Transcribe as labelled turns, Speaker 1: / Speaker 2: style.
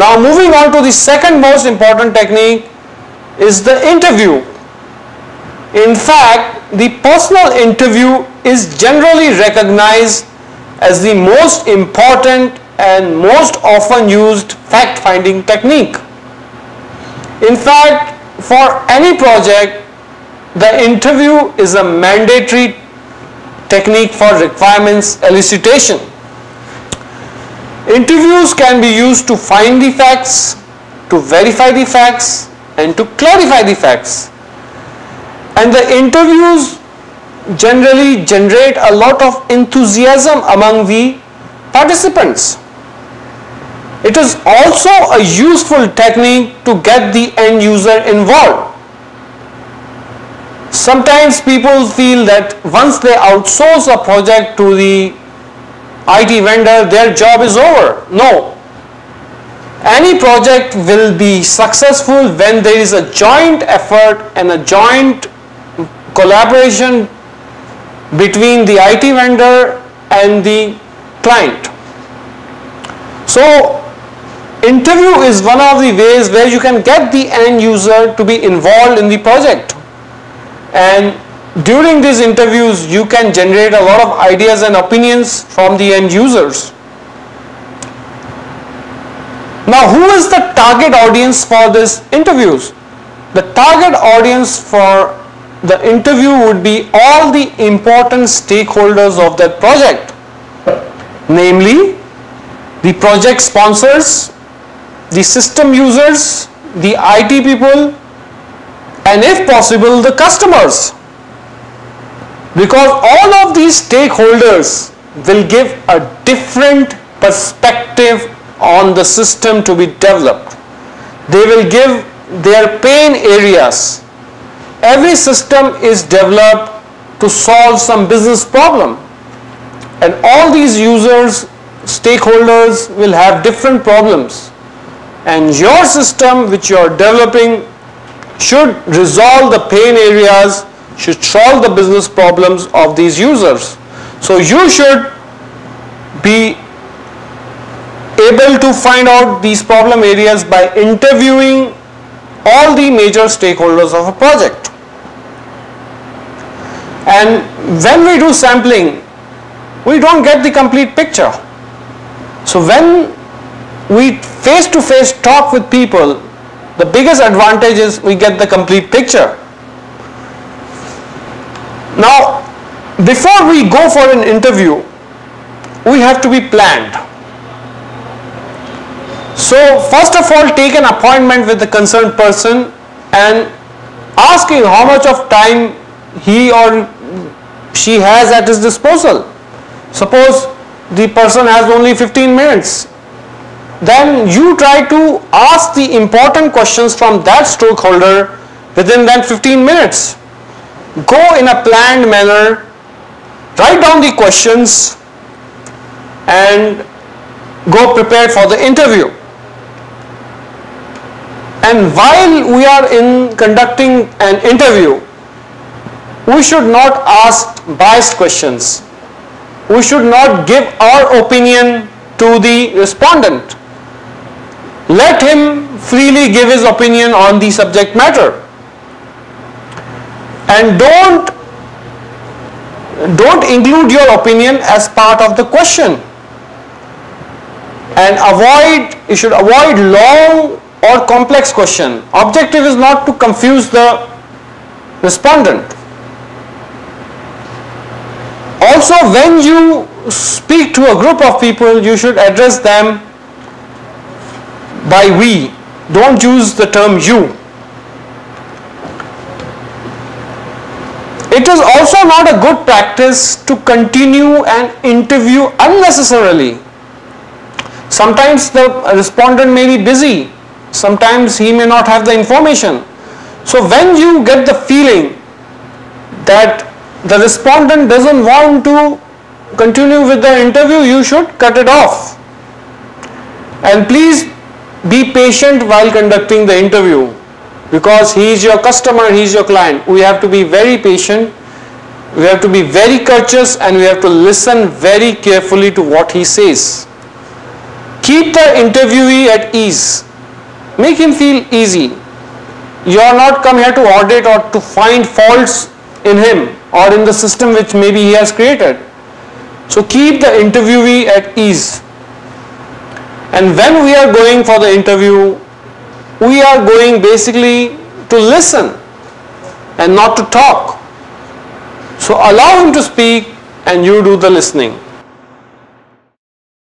Speaker 1: Now moving on to the second most important technique is the interview. In fact, the personal interview is generally recognized as the most important and most often used fact-finding technique. In fact, for any project, the interview is a mandatory technique for requirements elicitation. Interviews can be used to find the facts, to verify the facts, and to clarify the facts. And the interviews generally generate a lot of enthusiasm among the participants. It is also a useful technique to get the end user involved. Sometimes people feel that once they outsource a project to the IT vendor, their job is over. No. Any project will be successful when there is a joint effort and a joint collaboration between the IT vendor and the client. So, interview is one of the ways where you can get the end user to be involved in the project. And during these interviews, you can generate a lot of ideas and opinions from the end users. Now, who is the target audience for these interviews? The target audience for the interview would be all the important stakeholders of that project, namely the project sponsors, the system users, the IT people, and if possible, the customers. Because all of these stakeholders will give a different perspective on the system to be developed. They will give their pain areas. Every system is developed to solve some business problem, and all these users, stakeholders will have different problems, and your system which you are developing should resolve the pain areas, should solve the business problems of these users. So you should be able to find out these problem areas by interviewing all the major stakeholders of a project. And when we do sampling, we don't get the complete picture. So when we face-to-face talk with people, the biggest advantage is we get the complete picture. Now, before we go for an interview, we have to be planned. So, first of all, take an appointment with the concerned person and ask him how much of time he or she has at his disposal. Suppose the person has only 15 minutes. Then you try to ask the important questions from that stakeholder within that 15 minutes. Go in a planned manner, write down the questions and go prepared for the interview. And while we are conducting an interview, we should not ask biased questions. We should not give our opinion to the respondent. Let him freely give his opinion on the subject matter. And don't include your opinion as part of the question. And you should avoid long or complex question. Objective is not to confuse the respondent. Also, when you speak to a group of people, you should address them by we. Don't use the term you. It is also not a good practice to continue an interview unnecessarily. Sometimes the respondent may be busy. Sometimes he may not have the information. So when you get the feeling that the respondent doesn't want to continue with the interview, you should cut it off. And please be patient while conducting the interview, because he is your customer, he is your client. We have to be very patient, we have to be very courteous, and we have to listen very carefully to what he says. Keep the interviewee at ease. Make him feel easy. You are not come here to audit or to find faults in him or in the system which maybe he has created. So keep the interviewee at ease. And when we are going for the interview, we are going basically to listen and not to talk. So allow him to speak and you do the listening.